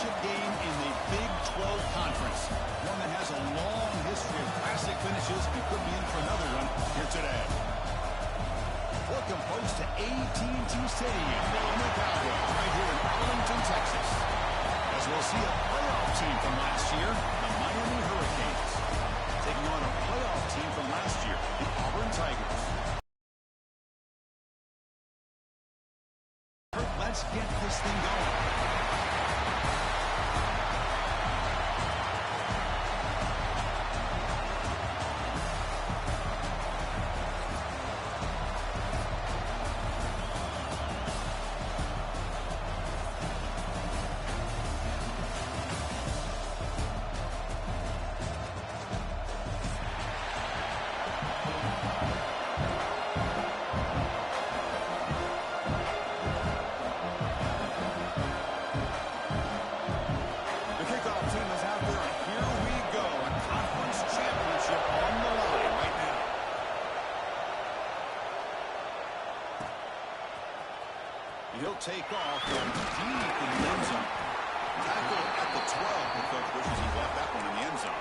championship game in the Big 12 Conference. One that has a long history of classic finishes and could be in for another one here today. Welcome, folks, to AT&T Stadium in the Cowboys, right here in Arlington, Texas. As we'll see a playoff team from last year, the Miami Hurricanes, taking on a playoff team from last year, the Auburn Tigers. Let's get this thing going. He'll take off from deep in the end zone. Tackle at the 12, and Coach wishes he left that one in the end zone.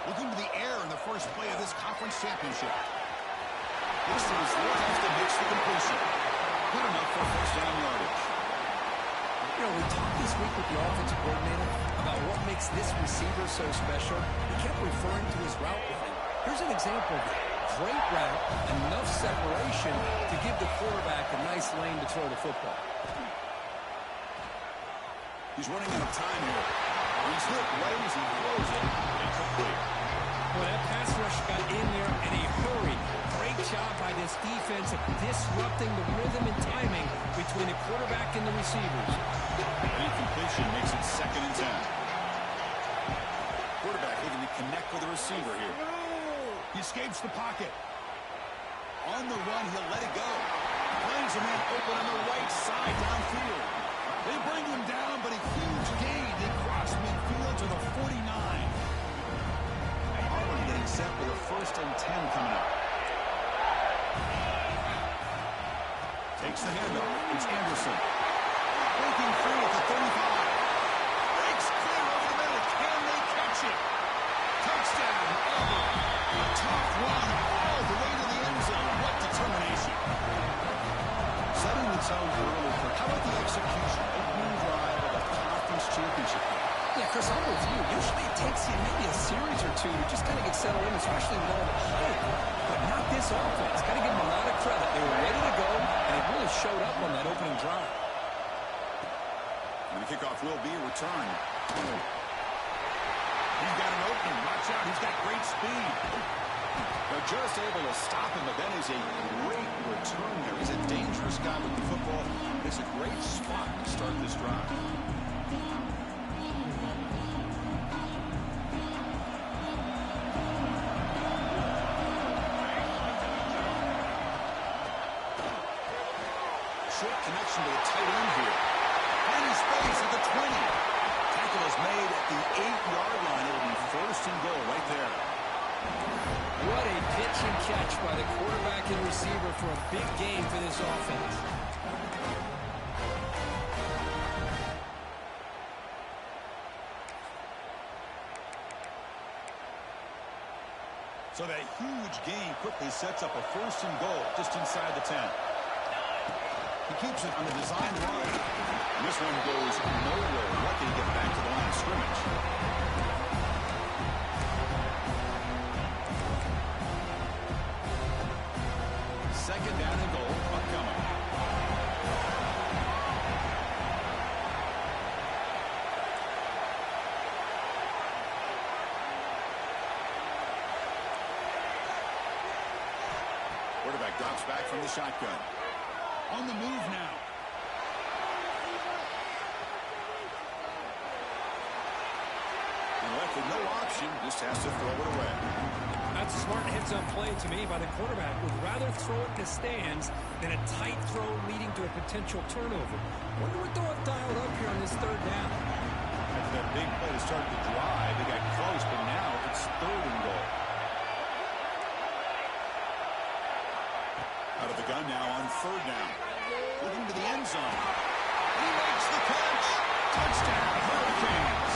Looking to the air in the first play of this conference championship. This is has to mix the completion. Good enough for first down yardage. You know, we talked this week with the offensive coordinator about what makes this receiver so special. He kept referring to his route running. Here's an example of it. Great route, enough separation to give the quarterback a nice lane to throw the football. He's running out of time here. He's hit right as he throws it. Incomplete. Well, that pass rush got in there in a hurry. Great job by this defense of disrupting the rhythm and timing between the quarterback and the receivers. An incompletion makes it 2nd and 10. Quarterback looking to connect with the receiver here. He escapes the pocket. On the run, he'll let it go. Finds a man open on the right side downfield. They bring him down, but a huge gain. They cross midfield to the 49. Auburn getting set with a 1st and 10 coming up. Takes the handoff. It's Anderson. Breaking free at the 35. Breaks clear over the middle. Can they catch it? Touchdown, Auburn. A tough run all the way to the end zone. What determination. Setting the tone early for how about the execution? Opening drive of a conference championship. Yeah, Chris, I'm with you. Usually it takes you maybe a series or two to just kind of get settled in, especially with all the hype. But not this offense. Got to give them a lot of credit. They were ready to go, and it really showed up on that opening drive. And the kickoff will be returned. He's got an opening. Watch out. He's got great speed. They're just able to stop him, but that is a great return there. He's a dangerous guy with the football. It's a great spot to start this drive. Short connection to the tight end here. Finding space at the 20. Tackle is made at the 8-yard line. It'll be 1st and goal right there. What a pitch and catch by the quarterback and receiver for a big game for this offense. So that huge gain quickly sets up a 1st and goal just inside the 10. He keeps it on the design run. And this one goes nowhere. Lucky to get back to the line of scrimmage. Second down and goal upcoming. Quarterback drops back from the shotgun. On the move now. And left with no option, just has to throw it away. I That's a smart heads-up play to me by the quarterback. Would rather throw it in the stands than a tight throw leading to a potential turnover. Wonder what they'll have dialed up here on this third down. After that big play to start the drive, they got close, but now it's 3rd and goal. Out of the gun now on 3rd down. Looking to the end zone. He makes the catch. Touchdown, Hurricanes.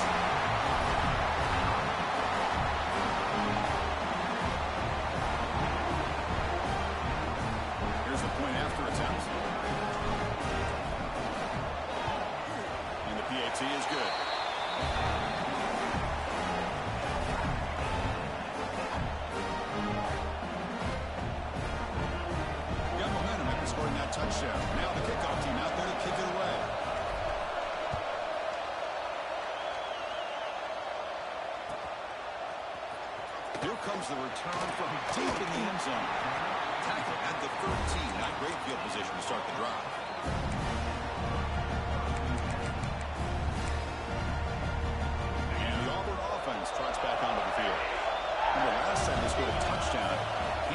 Here's the point after attempt. And the PAT is good. Got momentum after scoring that touchdown. Now the kickoff team out there to kick it away. Here comes the return from deep in the end zone. Tackle at the 13. Not great field position to start the drive. And the Auburn offense trots back onto the field. Remember last time they scored a touchdown.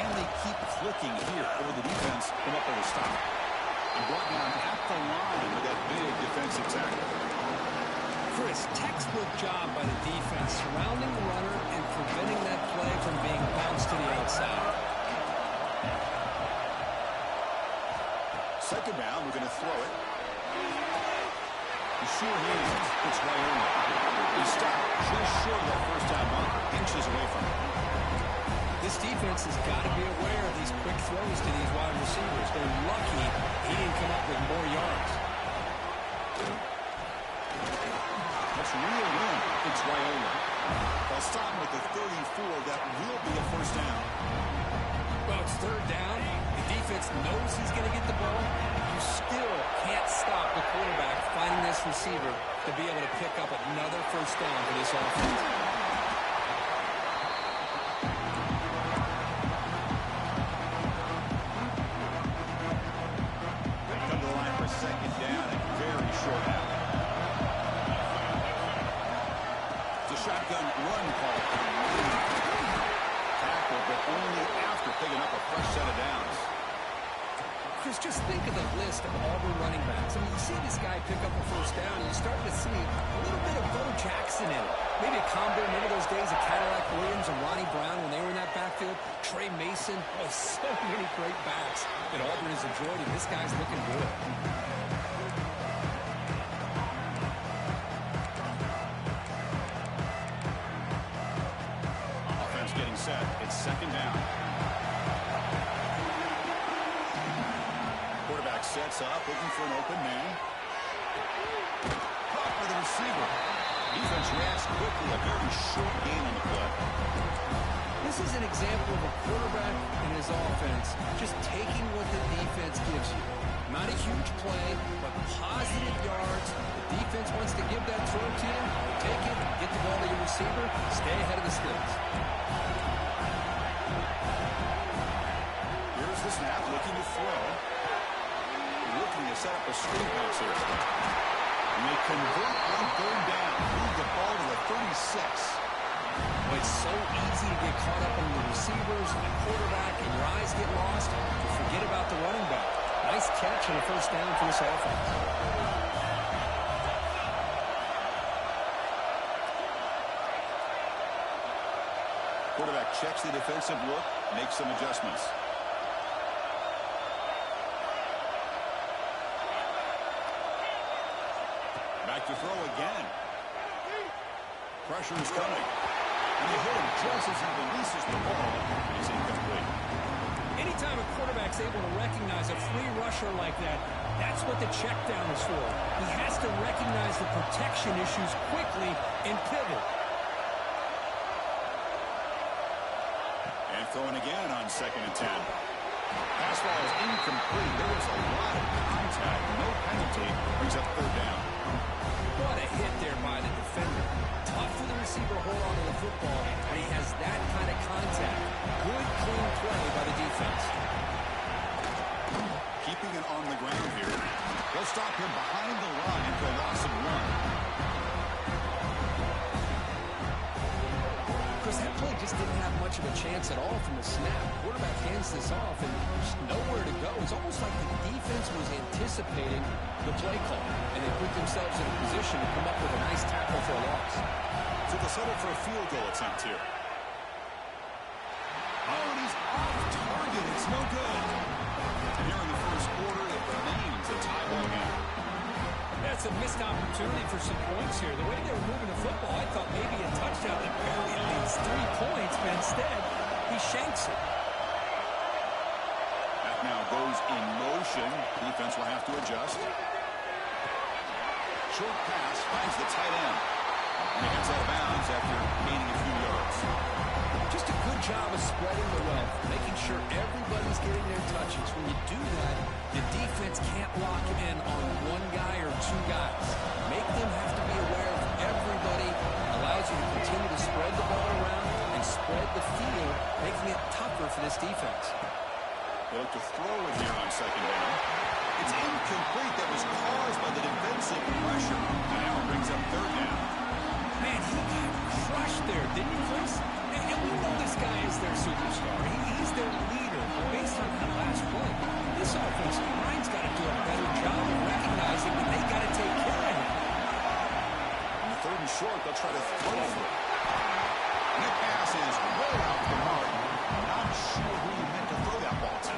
Can they keep clicking here, or the defense come up with a stop? And brought down at the line with that big defensive tackle. Chris, textbook job by the defense, surrounding the runner and preventing that play from being bounced to the outside. Second down, we're going to throw it. The sure hands, it's Wyoming. He stopped just short of that first down marker, inches away from it. This defense has got to be aware of these quick throws to these wide receivers. They're lucky he didn't come up with more yards. That's real win. It's Wyoming. They'll stop him at the 34. That will be a first down. Well, it's 3rd down. The defense knows he's going to get the ball. You still can't stop the quarterback finding this receiver to be able to pick up another first down for this offense. They come to the line for a second down and very short out. It's a shotgun run call. Tackle, but only after picking up a fresh set of downs. Chris, just think of the list of Auburn running backs. I mean, you see this guy pick up a first down, and you start to see a little bit of Bo Jackson in it. Maybe a combo. Remember those days of Cadillac Williams and Ronnie Brown when they were in that backfield? Trey Mason. Oh, so many great backs that Auburn has enjoyed, and this guy's looking good. Offense getting set. It's second down. Quarterback sets up, looking for an open man. Caught by the receiver. Defense reacts quickly. A very short gain on the play. This is an example of a quarterback and his offense just taking what the defense gives you. Not a huge play, but positive yards. The defense wants to give that throw to you. Take it, get the ball to your receiver, stay ahead of the sticks. Here's the snap, looking to throw. Looking to set up a screen pass here. And they convert on 3rd down. Move the ball to the 36. Well, it's so easy to get caught up on the receivers and the quarterback, and your eyes get lost. You forget about the running back. Nice catch and a first down for this offense. Quarterback checks the defensive look, makes some adjustments. Back to throw again. Pressure is coming. And they hit him just as he releases the ball. It's incomplete. Anytime a quarterback's able to recognize a free rusher like that, that's what the check down is for. He has to recognize the protection issues quickly and pivot. And throwing again on 2nd and 10. Pass ball is incomplete. There was a lot of contact. No penalty. Brings up 3rd down. What a hit there by the defender. Tough for the receiver to hold on to the football, and he has that kind of contact. Good, clean play by the defense. Keeping it on the ground here. They'll stop him behind the line for a loss of 1. Chris, that play just didn't have much of a chance at all from the snap. Quarterback hands this off, and there's nowhere to go. It's almost like the defense was anticipating the play call, and they put themselves in a position to come up with a nice tackle for a loss. So they'll settle for a field goal attempt here. Oh, and he's off target. It's no good. And here in the first quarter, it remains a tie ball game. That's a missed opportunity for some points here. The way they were moving the football, I thought maybe a touchdown that barely leads 3 points, but instead, he shanks it. That now goes in motion. Defense will have to adjust. Short pass finds the tight end. And he gets out of bounds after gaining a few yards. Just a good job of spreading the wealth, making sure everybody's getting their touches. When you do that, the defense can't lock in on one guy or 2 guys. Make them have to be aware of everybody. Allows you to continue to spread the ball around and spread the field, making it tougher for this defense. They look to throw it here on second down. It's incomplete. That was caused by the defensive pressure. And now it brings up third down. Man, he got crushed there, didn't he, Chris? And we know this guy is their superstar. He's their leader. But based on that last play, this offense, Ryan's got to do a better job of recognizing that they got to take care of him. On the third and short, they'll try to throw for it. And the pass is way out the mark. Not sure who he meant to throw that ball to.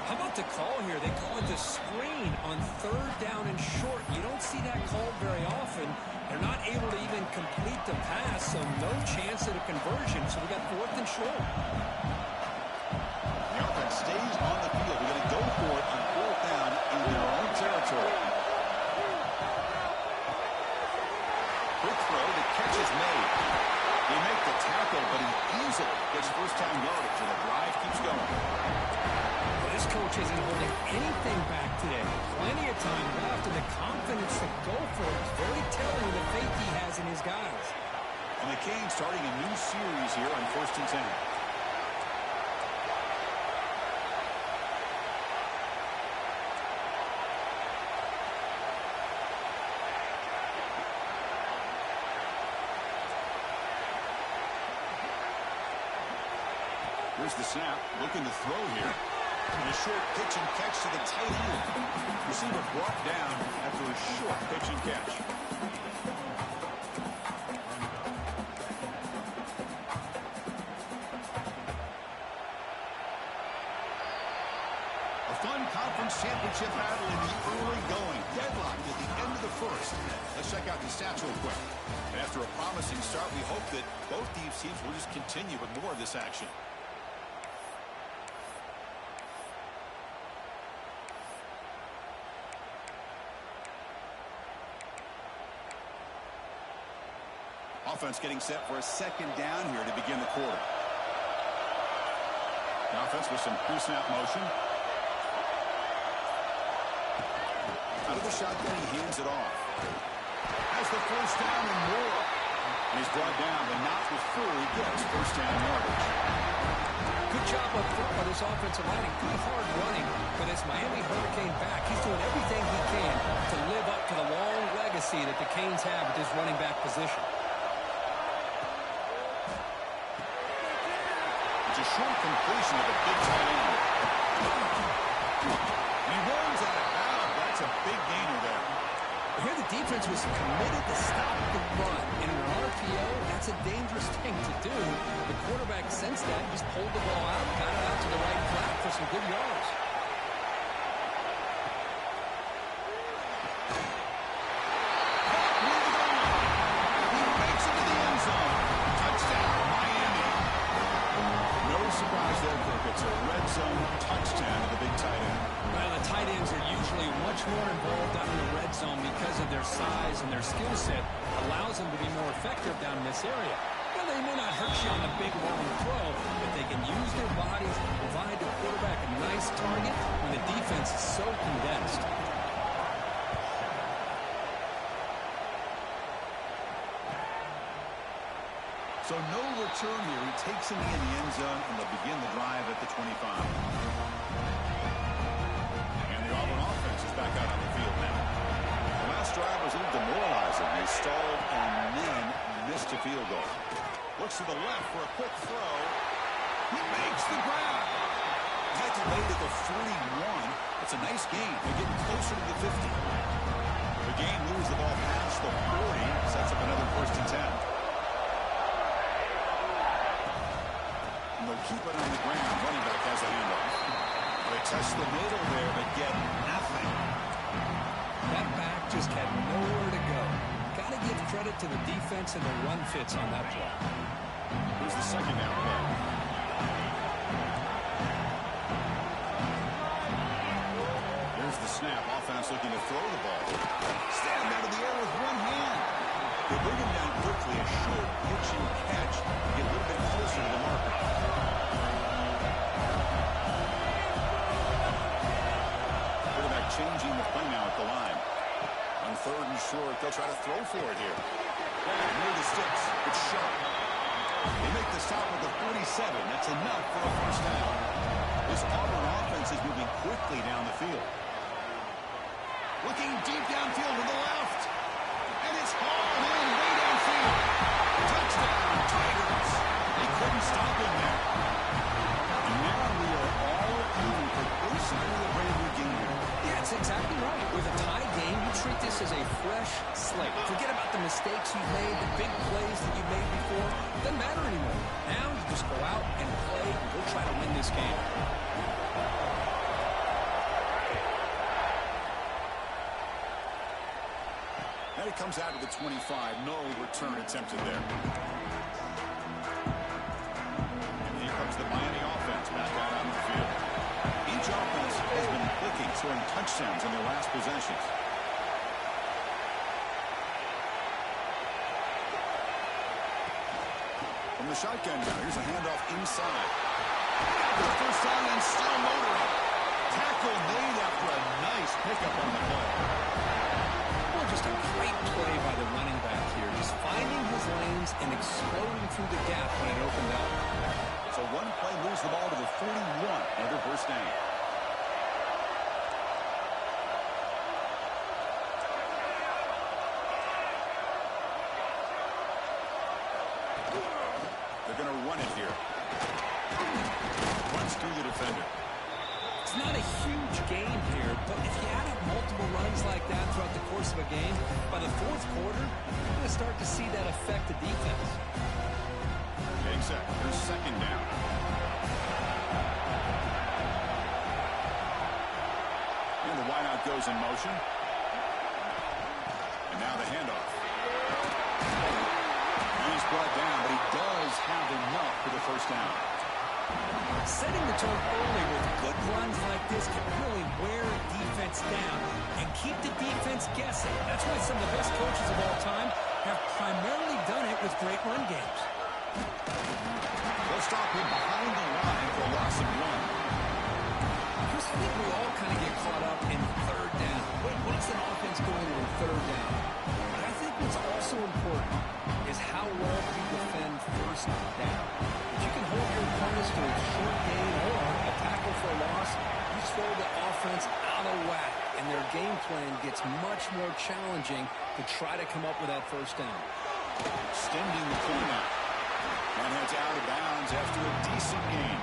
How about the call here? They call it the screen on third down and short. You don't see that called very often. They're not able to even complete the pass, so no chance at a conversion. So we got fourth and short. The offense stays on the field. We're going to go for it on fourth down in their own territory. Quick throw. The catch is made. They make the tackle, but he easily gets first-down yardage, and the drive keeps going. This coach isn't holding anything back today. Plenty of time left, and the confidence to go for it is very telling of the faith he has in his guys. And the Canes starting a new series here on 1st and 10. Here's the snap, looking to throw here. And a short pitch and catch to the tight end. Receiver brought down after a short pitch and catch. A fun conference championship battle in the early going. Deadlocked at the end of the first. Let's check out the stats real quick. And after a promising start, we hope that both these teams will just continue with more of this action. Offense getting set for a second down here to begin the quarter. The offense with some pre-snap motion. Out of the shotgun, he hands it off. Has the first down and more. And he's brought down, but not before he gets first down yardage. Good job up front by this offensive line and good hard running for this Miami Hurricane back. He's doing everything he can to live up to the long legacy that the Canes have at this running back position. A short completion of a big tight end. He runs out of bounds. That's a big gainer there. Here the defense was committed to stop the run. In an RPO, that's a dangerous thing to do. The quarterback sensed that, just pulled the ball out, got it out to the right flat for some good yards. He makes it to the end zone. Touchdown, Miami. No surprise there, Kirk. It's a red zone touchdown to the big tight end. Well, the tight ends are usually much more involved down in the red zone because of their size and their skill set. Allows them to be more effective down in this area. Well, they may not hurt you on the big long throw, but they can use their bodies to provide the quarterback a nice target when the defense is so condensed. So no return here. He takes him in the end zone, and they'll begin the drive at the 25. And the Auburn offense is back out on the field now. The last drive was a little demoralizing. They stalled and then missed a field goal. Looks to the left for a quick throw. the grab. Had to lay to the 41. It's a nice gain. They're getting closer to the 50. The game moves the ball past the 40. Sets up another 1st and 10. And they'll keep it on the ground. Running back has the handoff. They test the middle there, but get nothing. That back just had nowhere to go. Got to give credit to the defense and the run fits on that play. Here's the 2nd down play. Here's the snap. Offense looking to throw the ball. Stand out of the air with one hand. They bring him down quickly. A short pitching catch to get a little bit closer to the marker. Quarterback changing the play now at the line. On 3rd and short, they'll try to throw for it here. Near the sticks. It's sharp. They make the stop with the 47. That's enough for a 1st down. This Auburn offense is moving quickly down the field. Looking deep downfield to the left. And it's hauled in way downfield. Touchdown, Tigers. They couldn't stop him there. And now we are all even for both sides of the brand new game here. Yeah, it's exactly right. With a tie game, you treat this as a fresh slate. Forget about the mistakes you made, the big plays that you made before. It doesn't matter anymore. Now you just go out and play and go try to win this game. And it comes out to the 25. No return attempted there. And here comes the Miami offense back out on the field. Each offense has been clicking, scoring touchdowns in their last possessions. From the shotgun now, here's a handoff inside. The 1st down and still motoring. Tackle made after a nice pickup on the play. Well, just a great play by the running back here. Just finding his lanes and exploding through the gap when it opened up. So one play moves the ball to the 41. Another 1st down. They're going to run it here. Runs through the defender. It's not a huge gain here, but if you add up multiple runs like that throughout the course of a game, by the 4th quarter, you're going to start to see that affect the defense. Getting set. Here's 2nd down. And the wideout goes in motion. And now the handoff. And he's brought down, but he does have enough for the 1st down. Setting the tone early with good runs like this can really wear defense down and keep the defense guessing. That's why some of the best coaches of all time have primarily done it with great run games. They'll stop him behind the line for a loss of 1. Chris, I think we all kind of get caught up in 3rd down. What is an offense doing with 3rd down? But I think what's also important is how well you defend 1st down. If you can hold your opponents to a short gain or a tackle for a loss, you throw the offense out of whack, and their game plan gets much more challenging to try to come up with that 1st down. Extending the corner. And heads out of bounds after a decent gain.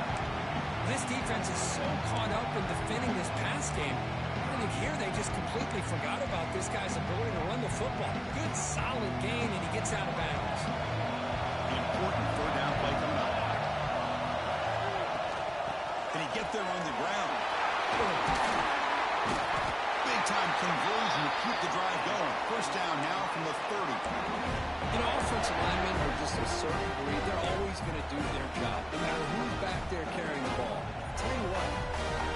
This defense is so caught up in defending this pass game. I think here they just completely forgot about this guy's ability to run the football. Good, solid gain, and he gets out of bounds. Important 3rd down play coming up. Can he get there on the ground? Big-time conversion to keep the drive going. 1st down now from the 30. You know, offensive linemen are just a certain breed. They're always going to do their job, no matter who's back there carrying the ball. I'll tell you what,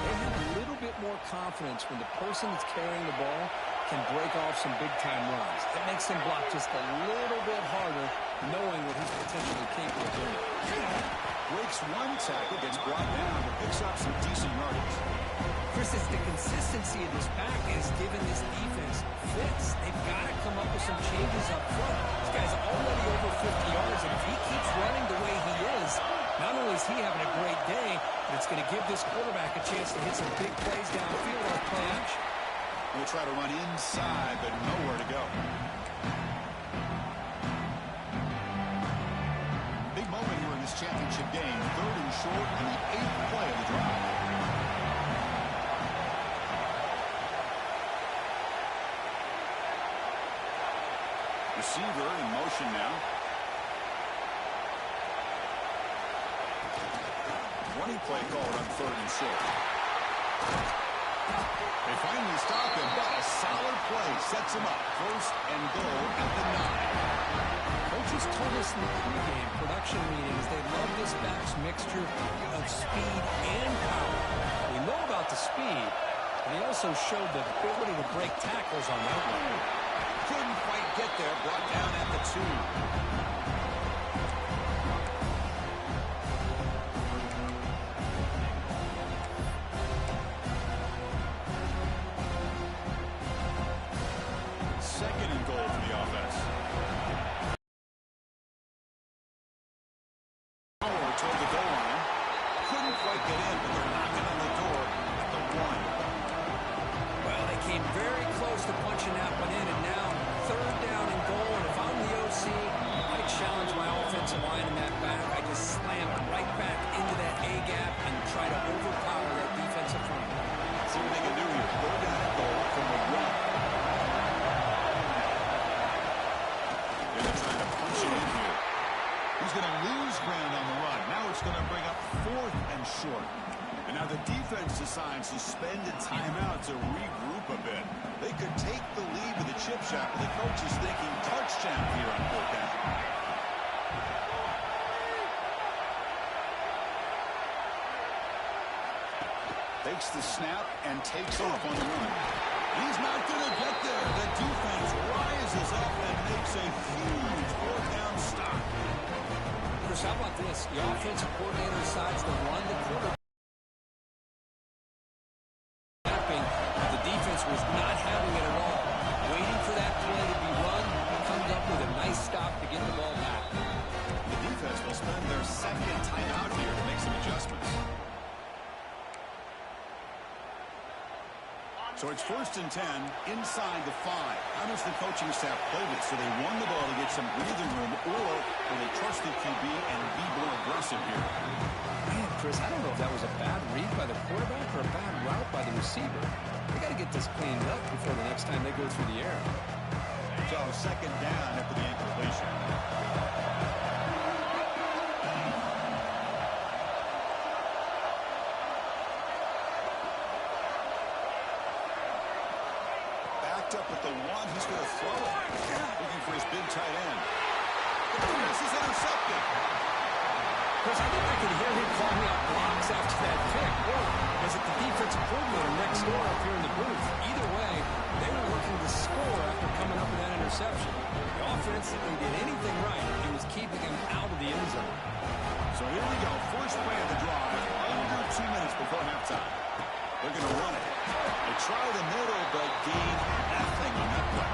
they have a little bit more confidence when the person that's carrying the ball can break off some big-time runs. It makes him block just a little bit harder, knowing what he's potentially capable of doing. Breaks one tackle, gets brought down, but picks up some decent yardage. Chris, it's the consistency of this back is giving this defense fits. They've got to come up with some changes up front. This guy's already over 50 yards, and if he keeps running the way he is, not only is he having a great day, but it's going to give this quarterback a chance to hit some big plays downfield on play action. We'll try to run inside, but nowhere to go. Big moment here in this championship game. 3rd and short, and the Receiver in motion now. 20-play call on 3rd and short. They finally stop him, but a solid play sets him up. 1st and goal at the 9. Coaches told us in the pregame production meetings they love this back's mixture of speed and power. We know about the speed, but he also showed the ability to break tackles on that one. Couldn't quite get there, brought down at the 2. Second and goal for the offense. Howard toward the goal line. Couldn't quite get in, but they're knocking on the door at the 1. Well, they came very close to punching that one in, and now 3rd down and goal. And if I'm the OC, I challenge my offensive line in that back. I just slam it right back into that A-gap and try to overpower that defensive front. See what they can do here. 3rd down and goal from the 1. Trying to punch it in here. He's going to lose ground on the run. Now it's going to bring up 4th and short. And now the defense decides to spend a timeout to regroup a bit. They could take the lead with the chip shot, but the coach is thinking touchdown here on 4th down. Takes the snap and takes off on the run. He's not going to get there. The defense rises up and makes a huge 4th down stop. Chris, how about this? The offensive coordinator decides to run the quarterback. The defense was not having it at all. Waiting for that play to be run, comes up with a nice stop to get the ball back. The defense will spend their 2nd timeout here to make some adjustments. So it's 1st and 10 inside the 5. How does the coaching staff play this? So they run the ball to get some breathing room, or will they trust the QB and be more aggressive here? Man, Chris, I don't know if that was a bad read by the quarterback or a bad route by the receiver. They got to get this cleaned up before the next time they go through the air. So 2nd down after the incompletion. Up at the 1, he's going to throw it. Looking for his big tight end. The pass is intercepted. Chris, I think I could hear him calling out blocks after that pick. Or was it the defensive coordinator next door up here in the booth? Either way, they were looking to score after coming up with that interception. The offense didn't get anything right. It was keeping him out of the end zone. So here we go. First play of the drive. Under 2 minutes before halftime. They're going to run it. They try the middle, but gain nothing on that play.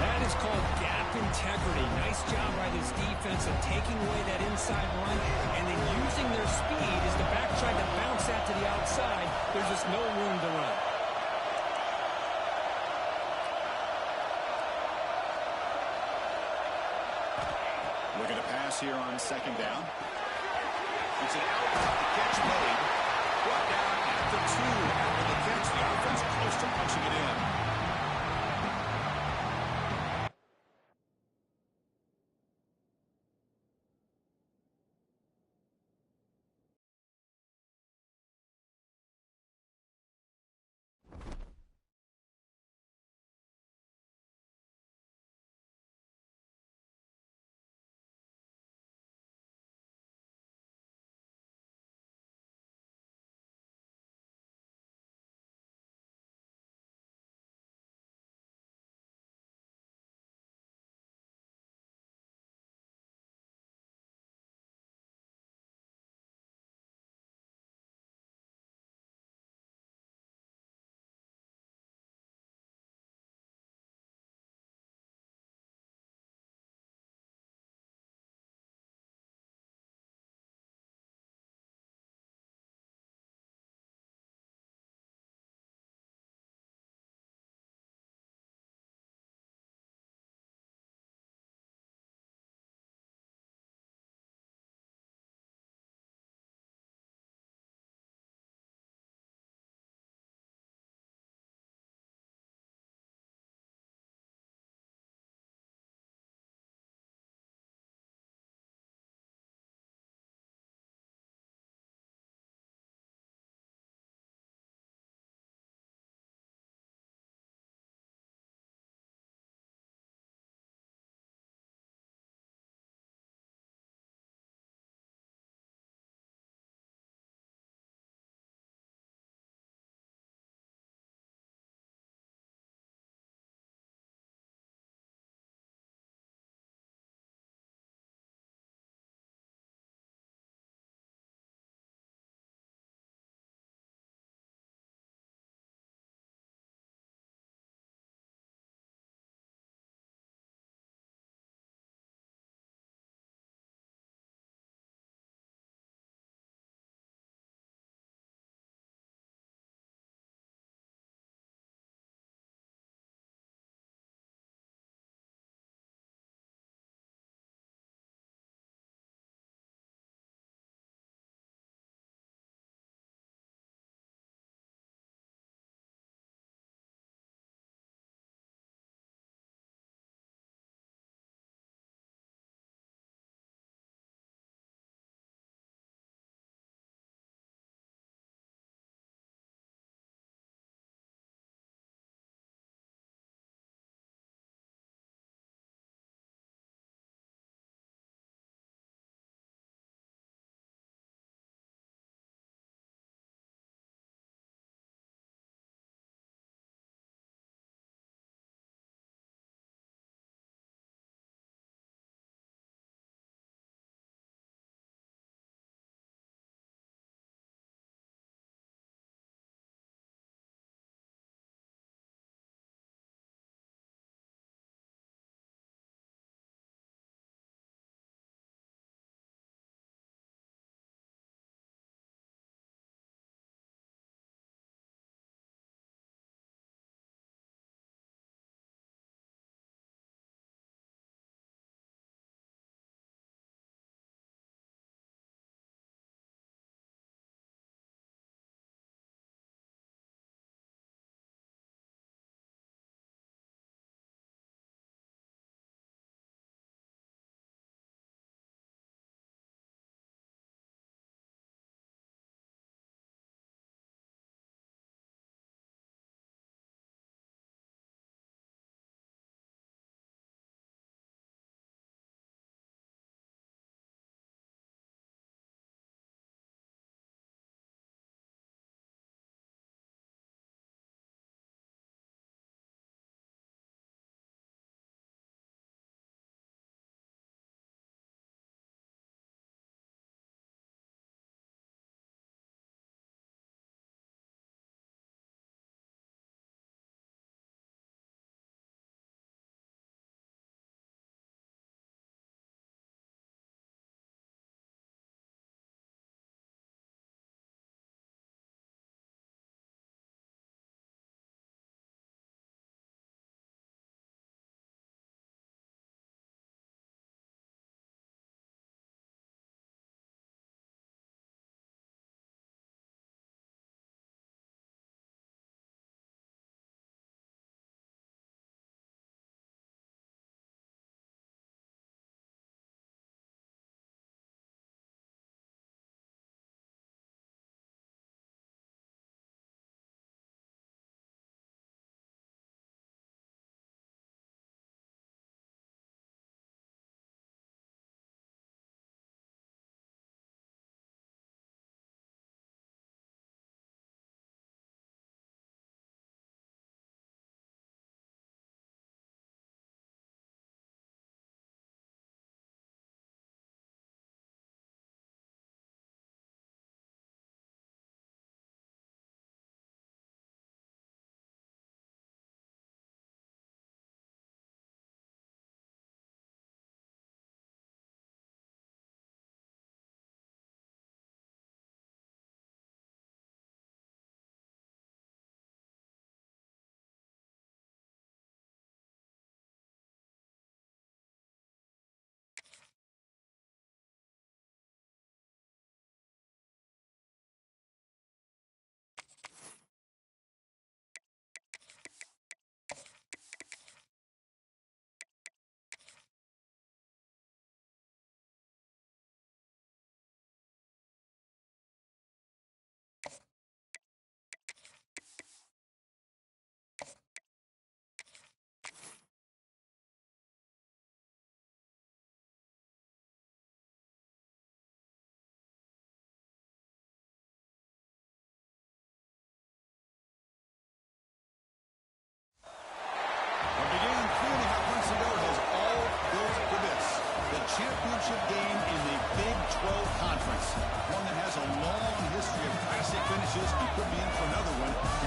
That is called gap integrity. Nice job by this defense of taking away that inside run and then using their speed as the back tried to bounce that to the outside. There's just no room to run. Looking to pass here on 2nd down. It's an out, the catch made. Brought down at the 2 after the catch. The offense close to punching it in.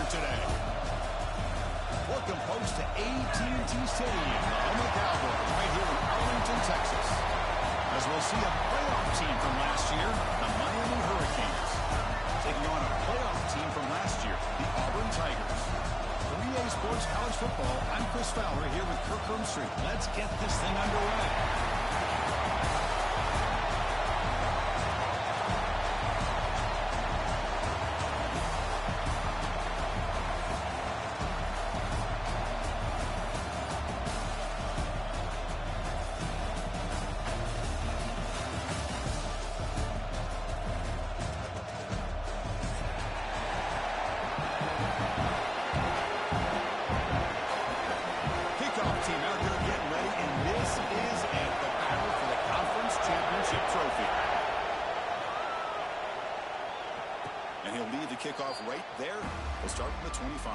here today. Welcome, folks, to AT&T Stadium, the home of the Cowboys, right here in Arlington, Texas. As we'll see a playoff team from last year, the Miami Hurricanes, taking on a playoff team from last year, the Auburn Tigers. For EA Sports College Football, I'm Chris Fowler here with Kirk Herbstreit. Let's get this thing underway. Kickoff right there. We'll start from the 25.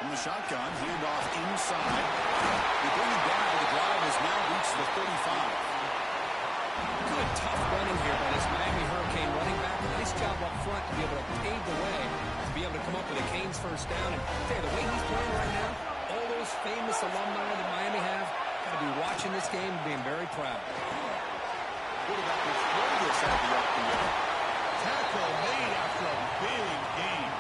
From the shotgun, handoff inside. The bringing down for the drive has now reached the 35. Good tough running here by this Miami Hurricane running back. Nice job up front to be able to pave the way, to be able to come up with a Canes first down. And the way he's playing right now, all those famous alumni that Miami have, got to be watching this game and being very proud. Quarterback will throw this out the RPO. Tackle made after a big gain.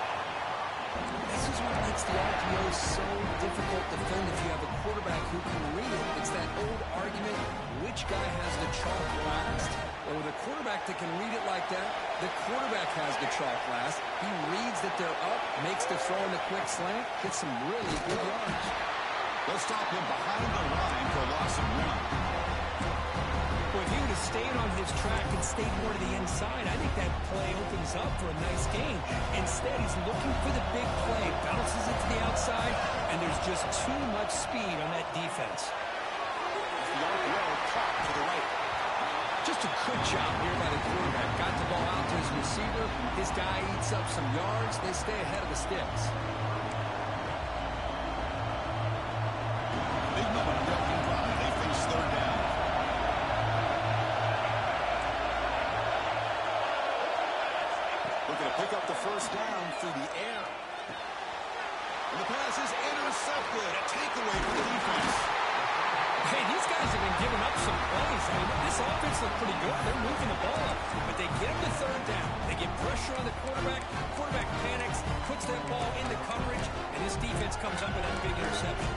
This is what makes the RPO so difficult to defend if you have a quarterback who can read it. It's that old argument, which guy has the chalk last? Well, with a quarterback that can read it like that, the quarterback has the chalk last. He reads that they're up, makes the throw in the quick slant, gets some really good yards. They'll stop him behind the line for a loss of 1. Well, if he would have stayed on his track and stayed more to the inside, I think that play opens up for a nice gain. Instead, he's looking for the big play, bounces it to the outside, and there's just too much speed on that defense. The RPO caught to the right. Just a good job here by the quarterback. Got the ball out to his receiver. His guy eats up some yards. They stay ahead of the sticks. Big moment on the opening drive. They face third down. Looking to pick up the first down through the air. And the pass is intercepted. A takeaway for the defense. Hey, these guys have been giving up some plays. I mean, this offense looks pretty good. They're moving the ball, but they get him to third down. They get pressure on the quarterback. Quarterback panics, puts that ball into coverage, and this defense comes up with that big interception.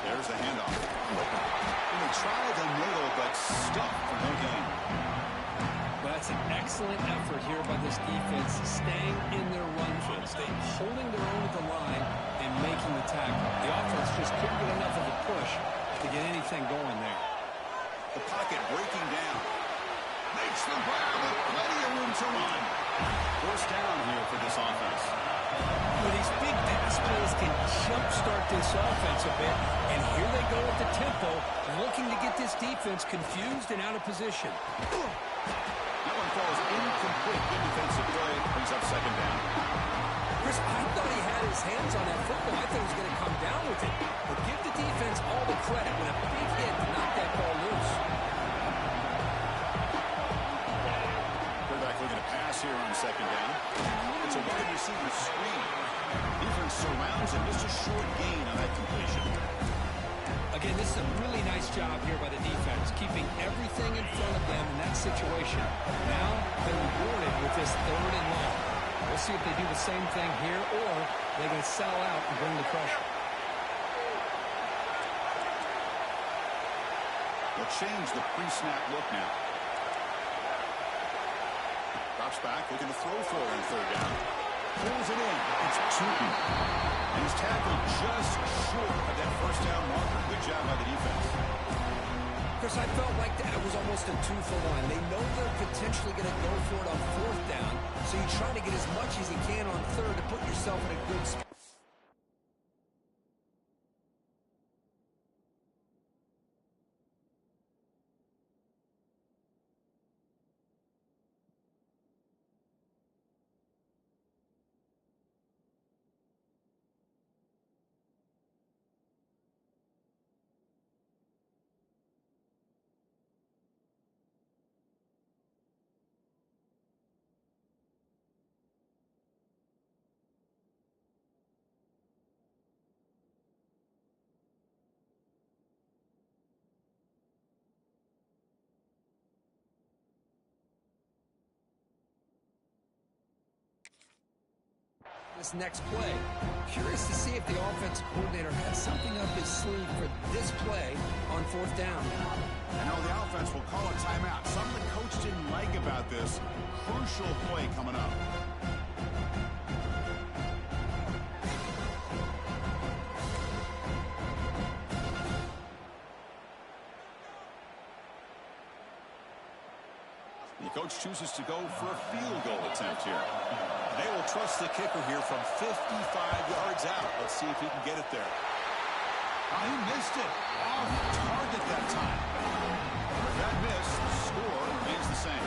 There's the handoff. And they tried the middle, but stuck for no gain. Well, that's an excellent effort here by this defense, staying in their run field, staying holding their own at the line and making the tackle. The offense just couldn't get enough of a push to get anything going there. The pocket breaking down. Makes the grab with plenty of room to run. First down here for this offense. Well, these big pass plays can jumpstart this offense a bit, and here they go at the tempo, looking to get this defense confused and out of position. That one falls incomplete. Good defensive play. Brings up second down. Chris, I thought he had his hands on that football. I thought he was going to come down with it. But give the defense all the credit with a big hit to knock that ball loose. Quarterback looking to pass here on second down. It's a wide receiver screen. Defense surrounds and just a short gain on that completion. Again, this is a really nice job here by the defense, keeping everything in front of them in that situation. Now they're rewarded with this third and long. We'll see if they do the same thing here, or they're going to sell out and bring the pressure. They'll change the pre-snap look now. Drops back, looking to throw for it on third down. Pulls it in. It's Tootin. And he's tackled just short of that first down marker. Good job by the defense. Chris, I felt like that was almost a 2-for-1. They know they're potentially going to go for it on 4th down, so you try to get as much as you can on 3rd to put yourself in a good spot. This next play. Curious to see if the offensive coordinator has something up his sleeve for this play on 4th down. I know the offense will call a timeout. Something the coach didn't like about this crucial play coming up. The coach chooses to go for a field goal attempt here. They will trust the kicker here from 55 yards out. Let's see if he can get it there. Oh, he missed it. Off target that time. With that miss, the score remains the same.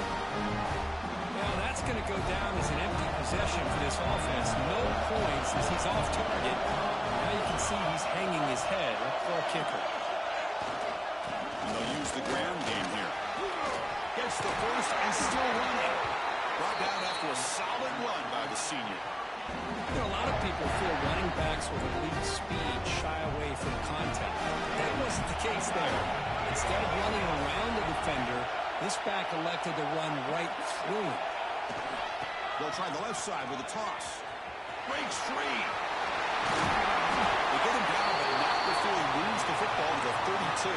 Well, that's going to go down as an empty possession for this offense. No points as he's off target. Now you can see he's hanging his head. A poor kicker. And they'll use the ground game here. Gets the first and still running. Brought down after a solid run by the senior. You know, a lot of people feel running backs with elite speed shy away from contact. That wasn't the case there. Instead of running around the defender, this back elected to run right through him. They'll try the left side with a toss. Breaks free. They get him down, but not before he moves the football to the 32.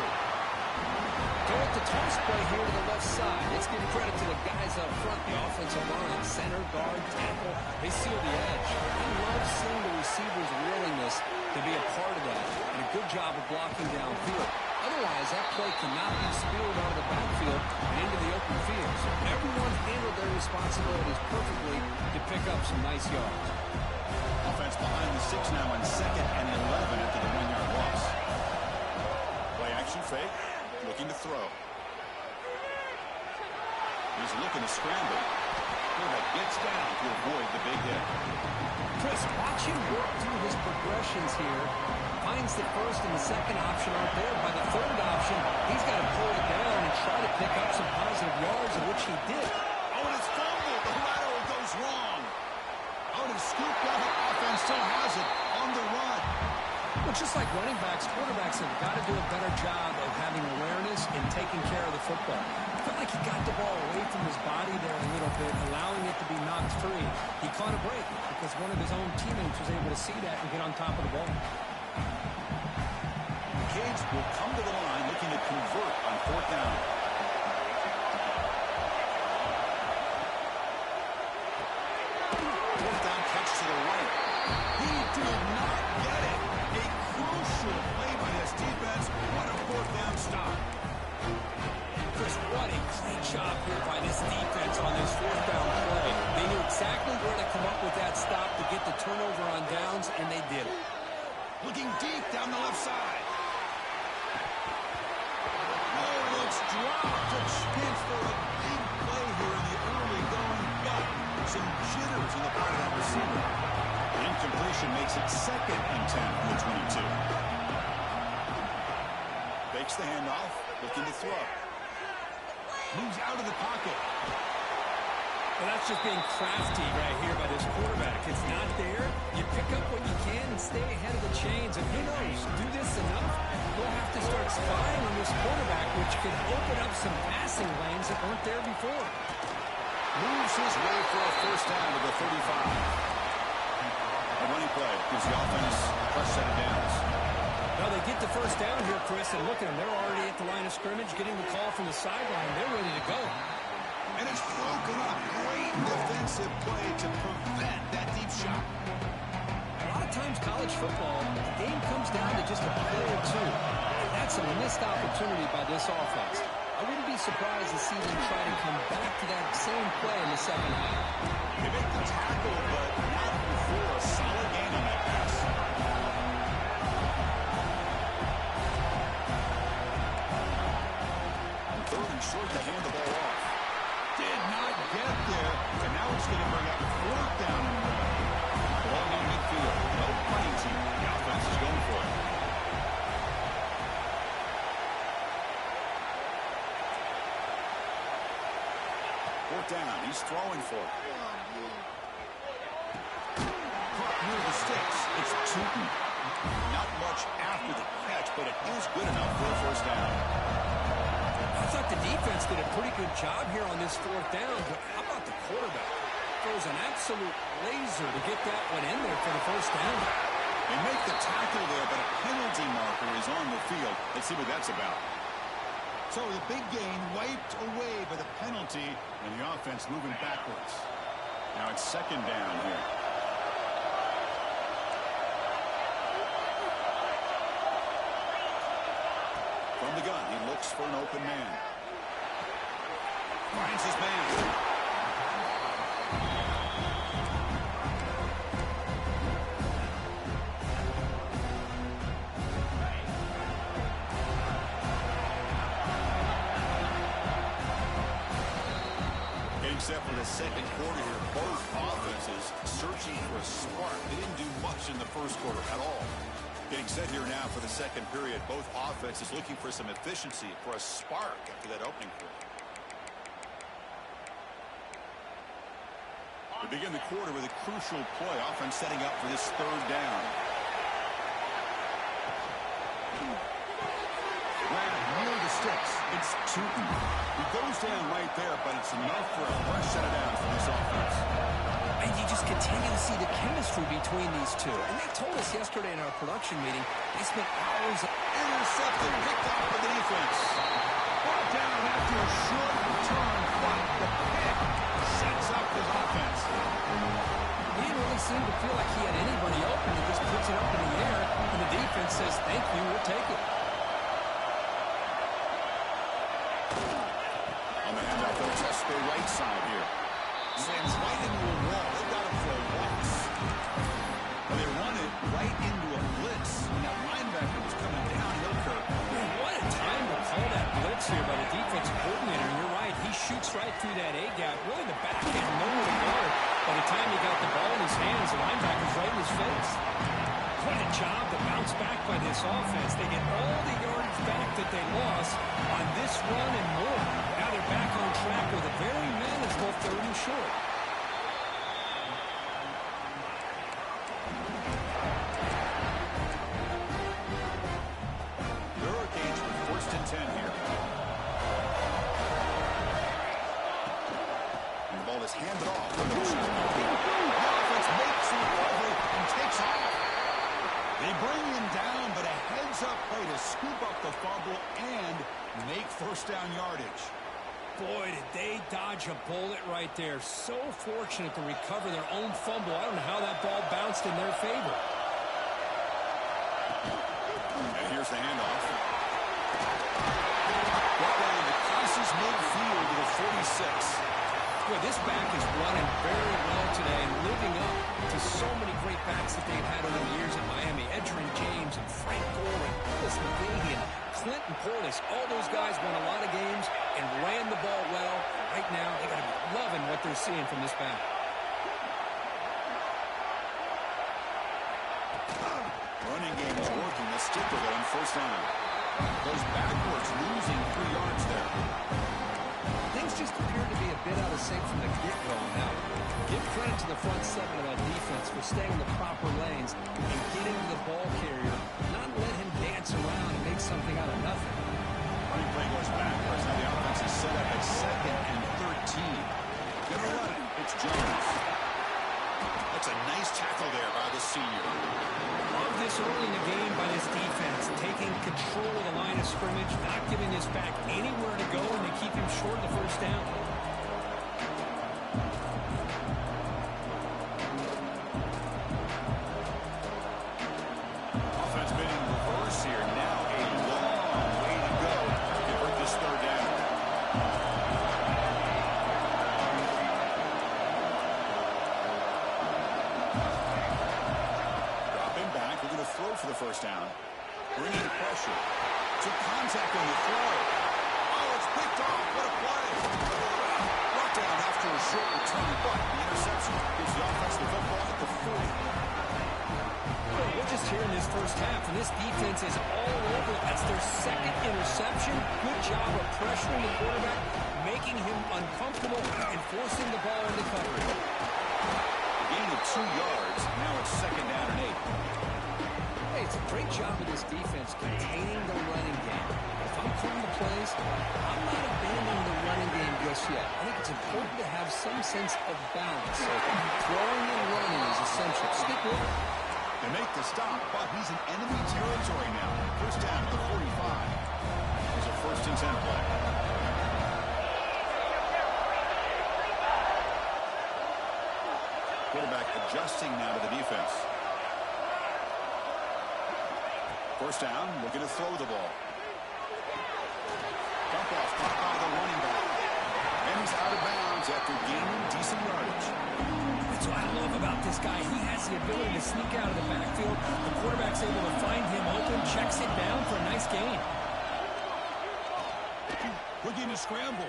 Go with the toss play here to the left side. Let's give credit to the guys up front, the offensive line, center, guard, tackle. They seal the edge. I love seeing the receivers' willingness to be a part of that, and a good job of blocking downfield. Otherwise, that play cannot be spilled out of the backfield and into the open field. So everyone handled their responsibilities perfectly to pick up some nice yards. Offense behind the 6 now on 2nd and 11 after the 1-yard loss. Play action fake. Looking to throw. He's looking to scramble. Quarterback gets down to avoid the big hit. Chris, watch him work through his progressions here. Finds the first and the second option aren't there. By the 3rd option, he's got to pull it down and try to pick up some positive yards, of which he did. Oh, and it's fumbled. The lateral goes wrong. Oh, and it's scooped up. Offense still has it on the run. Well, just like running backs, quarterbacks have got to do a better job of having awareness and taking care of the football. I felt like he got the ball away from his body there a little bit, allowing it to be knocked free. He caught a break because one of his own teammates was able to see that and get on top of the ball. Kids will come to the line looking to convert on 4th down. Fourth down catch to the right. He did not get it. A crucial play by this defense. What a 4th down stop. Chris, what a great job here by this defense on this 4th down play. They knew exactly where to come up with that stop to get the turnover on downs, and they did it. Looking deep down the left side. Oh, and it's dropped. A chance for a big play here in the early going, but some jitters in the part of that receiver. The incompletion makes it 2nd and 10 from the 22. Fakes the handoff, looking to throw. Moves out of the pocket. Well, that's just being crafty right here by this quarterback. It's not there. You pick up what you can and stay ahead of the chains. And who knows, do this enough, we'll have to start spying on this quarterback, which could open up some passing lanes that weren't there before. Moves his way for a 1st down to the 35. A running play gives the offense a fresh set of downs. Well, they get the 1st down here, Chris, and look at them. They're already at the line of scrimmage, getting the call from the sideline. They're ready to go. And it's broken up. Great defensive play to prevent that deep shot. A lot of times college football, the game comes down to just a play or two. That's That's a missed opportunity by this offense. I wouldn't be surprised to see them try to come back to that same play in the second half. They make the tackle, but not before a solid gain on that pass. On third and short, they hand the ball off. Did not get there, and now it's going to bring up fourth down and one. Ball on midfield. No punting team. The offense is going for it. Fourth down. He's throwing for it. Caught near the sticks. It's Tootin. Not much after the catch, but it is good enough for a first down. I thought the defense did a pretty good job here on this fourth down, but how about the quarterback? Throws an absolute laser to get that one in there for the first down. They make the tackle there, but a penalty marker is on the field. Let's see what that's about. So the big gain wiped away by the penalty, and the offense moving backwards. Now it's second down here. From the gun, he looks for an open man. Finds his man. Except for the second quarter here, both offenses searching for a spark. They didn't do much in the first quarter at all. Getting set here now for the second period. Both offenses looking for some efficiency, for a spark after that opening quarter. We begin the quarter with a crucial play. Offense setting up for this third down. Near the sticks. It's Tootin. He goes down right there, but it's enough for a fresh set of downs for this offense. And you just continue to see the chemistry between these two. And they told us yesterday in our production meeting, they spent hours. Intercepted, picked off by the defense. Brought down after a short return, but the pick sets up his offense. He didn't really seem to feel like he had anybody open. He just puts it up in the air, and the defense says, thank you, we'll take it. On the handoff, they'll test their right side here. Slams right into a wall. They got him for a waltz. Well, they run it right into a blitz. And that linebacker was coming downhill curve. What a time to call that blitz here by the defensive coordinator. And you're right, he shoots right through that A-gap. Really, the back had nowhere to go. By the time he got the ball in his hands, the linebacker's right in his face. What a job to bounce back by this offense. They get all the yardage back that they lost on this run and more. Now they're back on track with a very manageable third and short. The Hurricanes with first and 10 here. And the ball is handed off. The offense makes the recovery and takes off. They bring him down, but a heads-up play to scoop up the fumble and make first down yardage. Boy, did they dodge a bullet right there. So fortunate to recover their own fumble. I don't know how that ball bounced in their favor. And here's the handoff. Brought down the crosses midfield to the 46. Boy, this back is running very well today and living up to so many great backs that they've had over the years in Miami. Edgerrin James and Frank Gore and Willis McGahee and Clinton Portis. All those guys won a lot of games and ran the ball well. Right now, they got to be loving what they're seeing from this back. Running game is working. Let's stick with it on first down. Goes backwards, losing 3 yards there. Things just appear to be a bit out of sync from the get-go on that one. Give credit to the front seven of that defense for staying in the proper lanes and getting to the ball carrier, not let him dance around and make something out of nothing. Running play goes backwards. Now the offense is set up at 2nd and 13. Gonna run it. It's Jones. That's a nice tackle there by the senior. Love this early in the game by this defense, taking control of the line of scrimmage, not giving this back anywhere to go, and they keep him short of the first down. Offense been in reverse here. Now a long first down. Bringing pressure. Took contact on the throw. Oh, it's picked off. What a play. Brought down after a short return, but the interception gives the offense the football at the 40. We're just here in this first half, and this defense is all over. That's their second interception. Good job of pressuring the quarterback, making him uncomfortable, and forcing the ball into coverage. A gain of 2 yards. Now it's second down and 8. Hey, it's a great job of this defense containing the running game. If I'm calling the plays, I'm not abandoning the running game just yet. I think it's important to have some sense of balance. So throwing and running is essential. Stick with it. They make the stop, but he's in enemy territory now. First down at the 45. There's a 1st and 10 play. Quarterback adjusting now to the defense. First down, looking to throw the ball. Dump off caught by the running back. And he's out of bounds after gaining decent yardage. That's what I love about this guy. He has the ability to sneak out of the backfield. The quarterback's able to find him open, checks it down for a nice gain. Looking to scramble.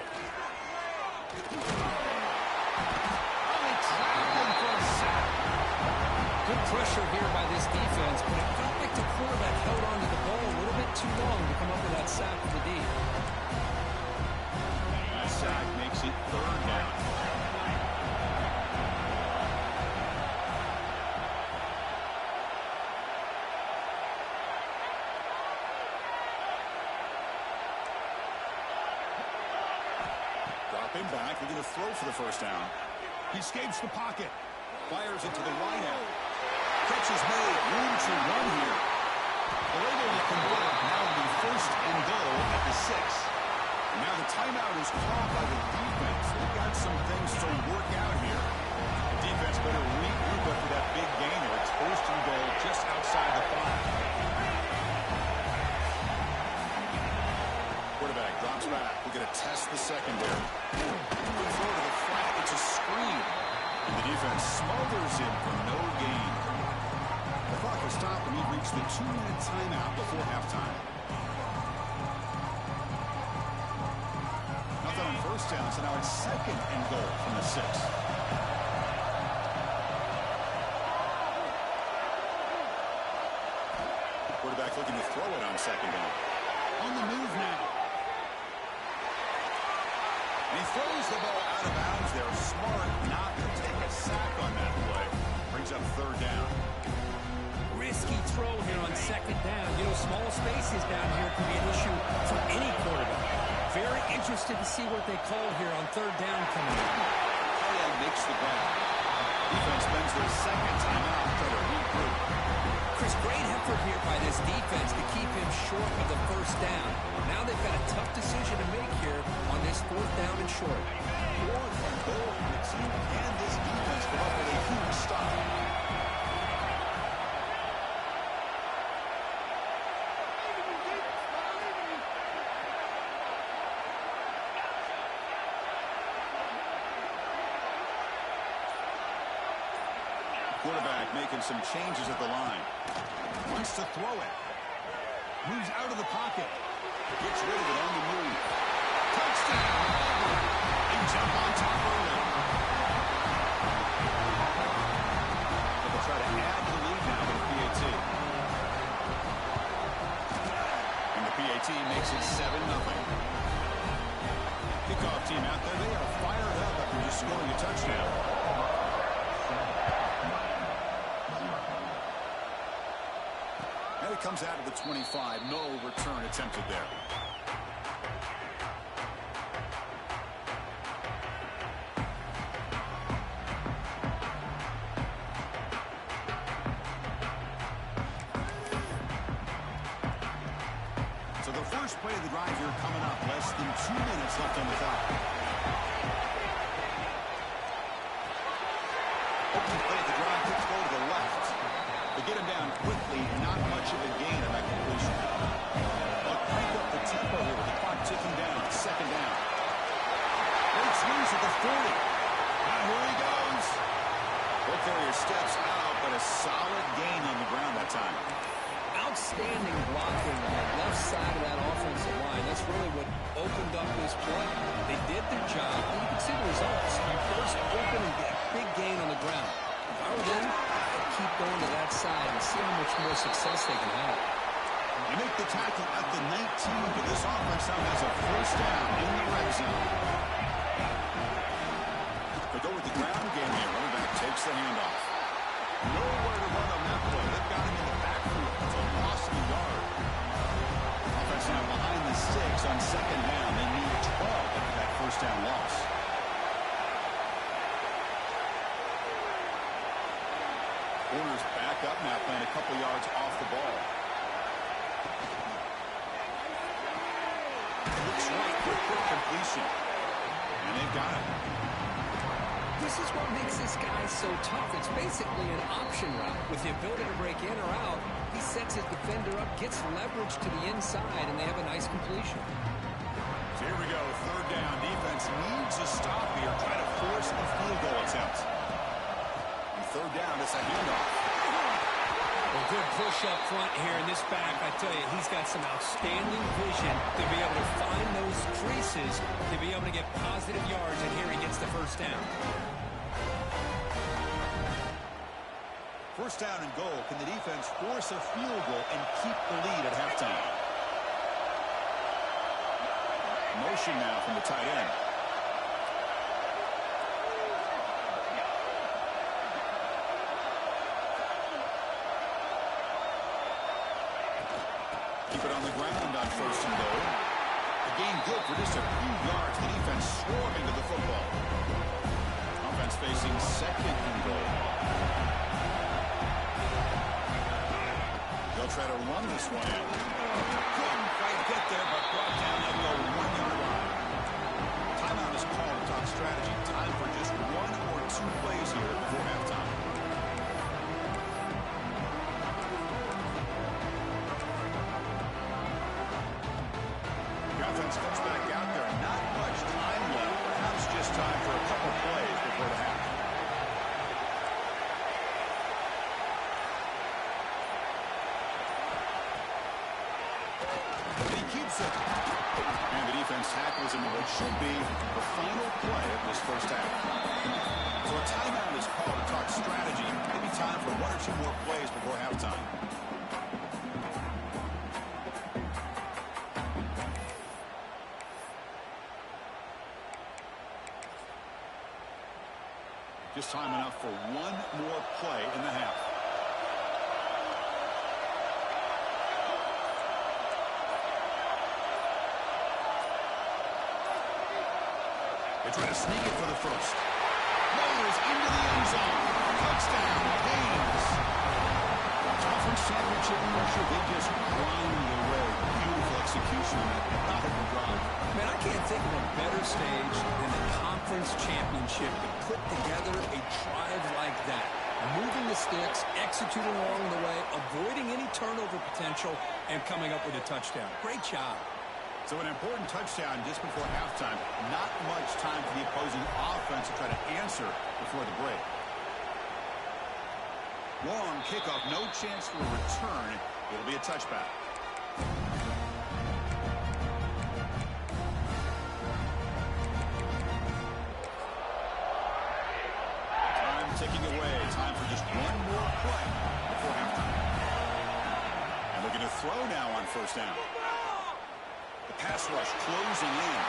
Good pressure here by this defense, but it felt like the quarterback held on to the ball a little bit too long to come up with that sack for the D. That sack makes it 3rd down. Dropping back, looking to throw for the first down. He escapes the pocket. Fires it to the right out. Catch is made. Room to run here. They're able to convert. Now the 1st and goal at the 6. And now the timeout is called by the defense. They've got some things to work out here. The defense better regroup after that big gain there. It's 1st and goal just outside the 5. Quarterback drops back. We're going to test the secondary. Good throw to the flat. It's a screen. And the defense smothers him for no gain. The clock will stop and we've reached the 2-minute timeout before halftime. Nothing on first down, so now it's 2nd and goal from the 6. Quarterback looking to throw it on 2nd down. On the move now. And he throws the ball out of bounds there. Smart not to take a sack on that play. Brings up 3rd down. Risky throw here on 2nd down. You know, small spaces down here can be an issue for any quarterback. Very interested to see what they call here on 3rd down coming up. Highland makes the grab. Defense spends their 2nd timeout to regroup. Chris, great effort here by this defense to keep him short of the 1st down. Now they've got a tough decision to make here on this 4th down and short. 4th and goal from the team. Can this defense come up with a huge stop? Quarterback making some changes at the line. Wants to throw it. Moves out of the pocket. Gets rid of it on the move. Touchdown! They jump on top early. But they'll try to add to the lead now with the PAT. And the PAT makes it 7-0. Kickoff team out there. They are fired up after just scoring a touchdown. Comes out of the 25. No return attempted there. So the first play of the drive here coming up. Less than 2 minutes left on the clock. Opening play of the drive. Let's go to the left. They get him down quickly, not much of a gain on that completion. They'll crank up the tempo here with the clock ticking down. 2nd down. Great swings at the 40. Now here he goes. Ball carrier steps out, but a solid gain on the ground that time. Outstanding blocking on the left side of that offensive line. That's really what opened up this play. They did their job, and you can see the results. You first open and get a big gain on the ground. If I were them, I'd keep going to that side and see how much more success they can have. You make the tackle at the 19, but this offense now has a first down in the red zone. They go with the ground game here. Running back takes the handoff. Nowhere to run on that play. They've got him in the backfield. It's a loss of a yard. Offense now behind the 6 on second down. They need 12 after that first down loss. Corners back up now, playing a couple yards off the ball. Looks right for a quick completion. And they've got it. This is what makes this guy so tough. It's basically an option route. With the ability to break in or out, he sets his defender up, gets leverage to the inside, and they have a nice completion. So here we go, third down. Defense needs a stop here, try to force a field goal attempt. And third down, it's a handoff. A good push up front here in this back. I tell you, he's got some outstanding vision to be able to find those creases, to be able to get positive yards, and here he gets the first down. First down and goal. Can the defense force a field goal and keep the lead at halftime? Motion now from the tight end. Keep it on the ground on first and goal. The gain good for just a few yards. The defense swarming to the football. Offense facing second and goal. They'll try to run this one in. Couldn't quite get there, but brought down at the 1-yard line. Timeout is called to talk strategy. Time for just 1 or 2 plays here before halftime. The offense comes back out there. Not much time left. Perhaps just time for a couple plays before the half. And the defense tackles him in what should be the final play of this first half. So a timeout is called to talk strategy. Maybe time for 1 or 2 more plays before halftime. Just time enough for 1 more play in the half. They try to sneak it for the first. Motors into the end zone. Touchdown, Haynes. Conference championship pressure, they just grind away. Beautiful execution on that methodical drive. Man, I can't think of a better stage than the conference championship to put together a drive like that. Moving the sticks, executing along the way, avoiding any turnover potential, and coming up with a touchdown. Great job. So an important touchdown just before halftime. Not much time for the opposing offense to try to answer before the break. Long kickoff, no chance for a return. It'll be a touchback. Time ticking away. Time for just 1 more play before halftime. And looking to throw now on first down. The pass rush closing in.